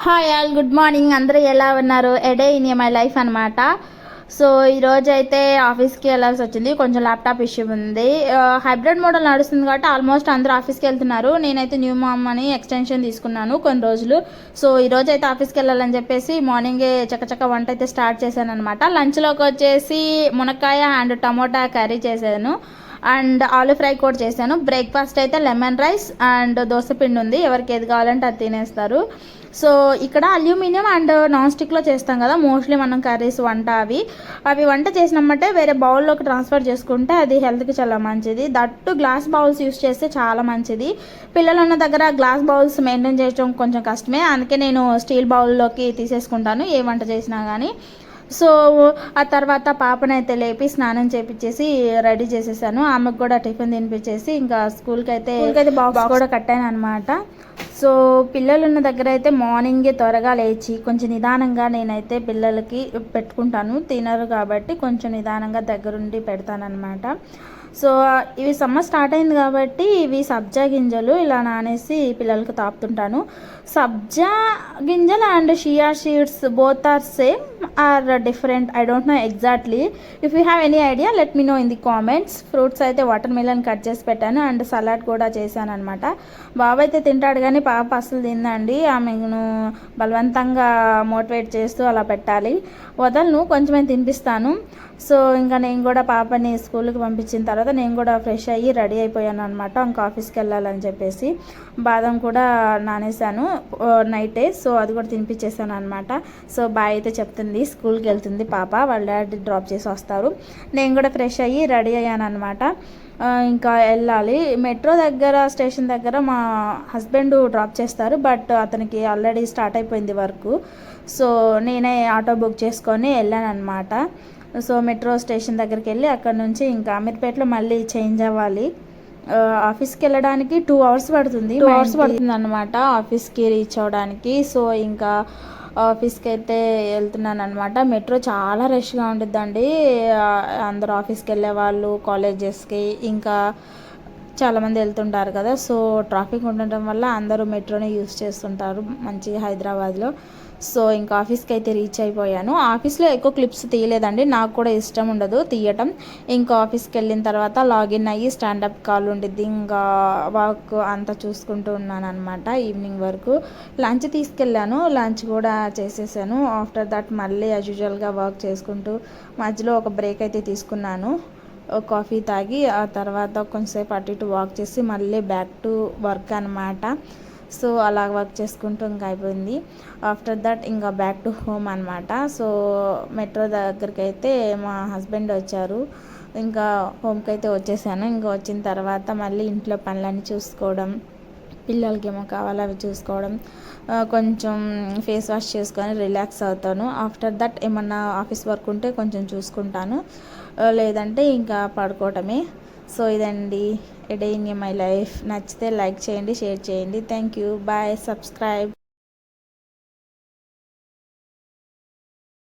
Hi all, good morning. అందరూ ఎలా ఉన్నారు? ఎడే ఇన్ మై లైఫ్ అనమాట. సో ఈరోజు అయితే ఆఫీస్కి వెళ్ళాల్సి వచ్చింది. కొంచెం ల్యాప్టాప్ ఇష్యూ ఉంది. హైబ్రిడ్ మోడల్ నడుస్తుంది కాబట్టి ఆల్మోస్ట్ అందరూ ఆఫీస్కి వెళ్తున్నారు. నేనైతే న్యూ మామ్ అని ఎక్స్టెన్షన్ తీసుకున్నాను కొన్ని రోజులు. సో ఈరోజు అయితే ఆఫీస్కి వెళ్ళాలని చెప్పేసి మార్నింగే చక్కచక్క వంట అయితే స్టార్ట్ చేశాను అనమాట. లంచ్లోకి వచ్చేసి మునక్కాయ అండ్ టమోటా కర్రీ చేశాను అండ్ ఆలూ ఫ్రై కూడా చేశాను. బ్రేక్ఫాస్ట్ అయితే లెమన్ రైస్ అండ్ దోసపిండి ఉంది. ఎవరికి ఏది కావాలంటే అది తినేస్తారు. సో ఇక్కడ అల్యూమినియం అండ్ నాన్ స్టిక్లో చేస్తాం కదా మోస్ట్లీ మనం కర్రీస్ వంట అవి వంట చేసినమ్మంటే వేరే బౌల్లోకి ట్రాన్స్ఫర్ చేసుకుంటే అది హెల్త్కి చాలా మంచిది. దట్టు గ్లాస్ బౌల్స్ యూస్ చేస్తే చాలా మంచిది. పిల్లలు ఉన్న దగ్గర గ్లాస్ బౌల్స్ మెయింటైన్ చేయడం కొంచెం కష్టమే. అందుకే నేను స్టీల్ బౌల్లోకి తీసేసుకుంటాను ఏ వంట చేసినా కానీ. సో ఆ తర్వాత పాపనైతే లేపి స్నానం చేపించేసి రెడీ చేసేసాను. ఆమెకు కూడా టిఫిన్ తినిపించేసి ఇంకా స్కూల్కి అయితే బాక్స్ కూడా కట్టాను అనమాట. సో పిల్లలు ఉన్న దగ్గర అయితే మార్నింగే త్వరగా లేచి కొంచెం నిదానంగా నేనైతే పిల్లలకి పెట్టుకుంటాను. తినరు కాబట్టి కొంచెం నిదానంగా దగ్గరుండి పెడతానమాట. సో ఇవి సమ్మర్ స్టార్ట్ అయింది కాబట్టి ఇవి సబ్జా గింజలు ఇలా నానేసి పిల్లలకి తాపుతుంటాను. సబ్జా గింజలు and chia seeds both are same or different, I don't know exactly. If you have any idea let me know in the comments. Fruits అయితే వాటర్ మిలన్ కట్ చేసి పెట్టాను అండ్ సలాడ్ కూడా చేశాను అనమాట. బాబు అయితే తింటాడు కానీ పాప అసలు తిందండి. ఆమెను బలవంతంగా మోటివేట్ చేస్తూ అలా పెట్టాలి. వదలను, కొంచెమే తినిపిస్తాను. సో ఇంకా నేను కూడా పాపని స్కూల్కి పంపించిన తర్వాత నేను కూడా ఫ్రెష్ అయ్యి రెడీ అయిపోయాను అనమాట. ఇంకా ఆఫీస్కి వెళ్ళాలని చెప్పేసి బాదం కూడా నానేసాను నైటే. సో అది కూడా తినిపించేసాను అనమాట. సో బాయ్ అయితే చెప్తుంది, స్కూల్కి వెళ్తుంది పాప, వాళ్ళ డాడీ డ్రాప్ చేసి వస్తారు. నేను కూడా ఫ్రెష్ అయ్యి రెడీ అయ్యాను అనమాట. ఇంకా వెళ్ళాలి. మెట్రో దగ్గర స్టేషన్ దగ్గర మా హస్బెండ్ డ్రాప్ చేస్తారు, బట్ అతనికి ఆల్రెడీ స్టార్ట్ అయిపోయింది వర్క్. సో నేనే ఆటో బుక్ చేసుకొని వెళ్ళాను అనమాట. సో మెట్రో స్టేషన్ దగ్గరికి వెళ్ళి అక్కడ నుంచి ఇంకా అమీర్పేటలో మళ్ళీ చేంజ్ అవ్వాలి. ఆఫీస్కి వెళ్ళడానికి 2 hours పడుతుంది. 2 hours పడుతుంది అనమాట ఆఫీస్కి రీచ్ అవ్వడానికి. సో ఇంకా ఆఫీస్కి అయితే వెళ్తున్నాను అనమాట. మెట్రో చాలా రష్గా ఉంటుందండి. అందరూ ఆఫీస్కి వెళ్ళే వాళ్ళు, కాలేజెస్కి ఇంకా చాలామంది వెళ్తుంటారు కదా. సో ట్రాఫిక్ ఉండటం వల్ల అందరూ మెట్రోనే యూస్ చేస్తుంటారు మంచిగా హైదరాబాద్లో. సో ఇంకా ఆఫీస్కి అయితే రీచ్ అయిపోయాను. ఆఫీస్లో ఎక్కువ క్లిప్స్ తీయలేదండి, నాకు కూడా ఇష్టం ఉండదు తీయటం. ఇంకా ఆఫీస్కి వెళ్ళిన తర్వాత లాగిన్ అయ్యి స్టాండప్ కాల్ ఉండిద్ది. ఇంకా వర్క్ అంతా చూసుకుంటూ ఉన్నాను అనమాట ఈవినింగ్ వరకు. లంచ్ తీసుకెళ్ళాను, లంచ్ కూడా చేసేసాను. ఆఫ్టర్ దట్ మళ్ళీ యాజ్ యూజువల్గా వర్క్ చేసుకుంటూ మధ్యలో ఒక బ్రేక్ అయితే తీసుకున్నాను, కాఫీ తాగి. ఆ తర్వాత కొంచెంసేపు అటు ఇటు వాక్ చేసి మళ్ళీ బ్యాక్ టు వర్క్ అనమాట. సో అలా వర్క్ చేసుకుంటూ ఇంకా అయిపోయింది. ఆఫ్టర్ దట్ ఇంకా బ్యాక్ టు హోమ్ అనమాట. సో మెట్రో దగ్గరికి అయితే మా హస్బెండ్ వచ్చారు. ఇంకా హోమ్కి అయితే వచ్చేసాను. ఇంకా వచ్చిన తర్వాత మళ్ళీ ఇంట్లో పనులన్నీ చూసుకోవడం, పిల్లలకి ఏమో కావాలో అవి చూసుకోవడం, కొంచెం ఫేస్ వాష్ చేసుకొని రిలాక్స్ అవుతాను. ఆఫ్టర్ దట్ ఏమన్నా ఆఫీస్ వర్క్ ఉంటే కొంచెం చూసుకుంటాను, లేదంటే ఇంకా పడుకోవటమే. సో ఇదండి a day in my life. నచ్చితే లైక్ చేయండి, షేర్ చేయండి. Thank you, bye, subscribe.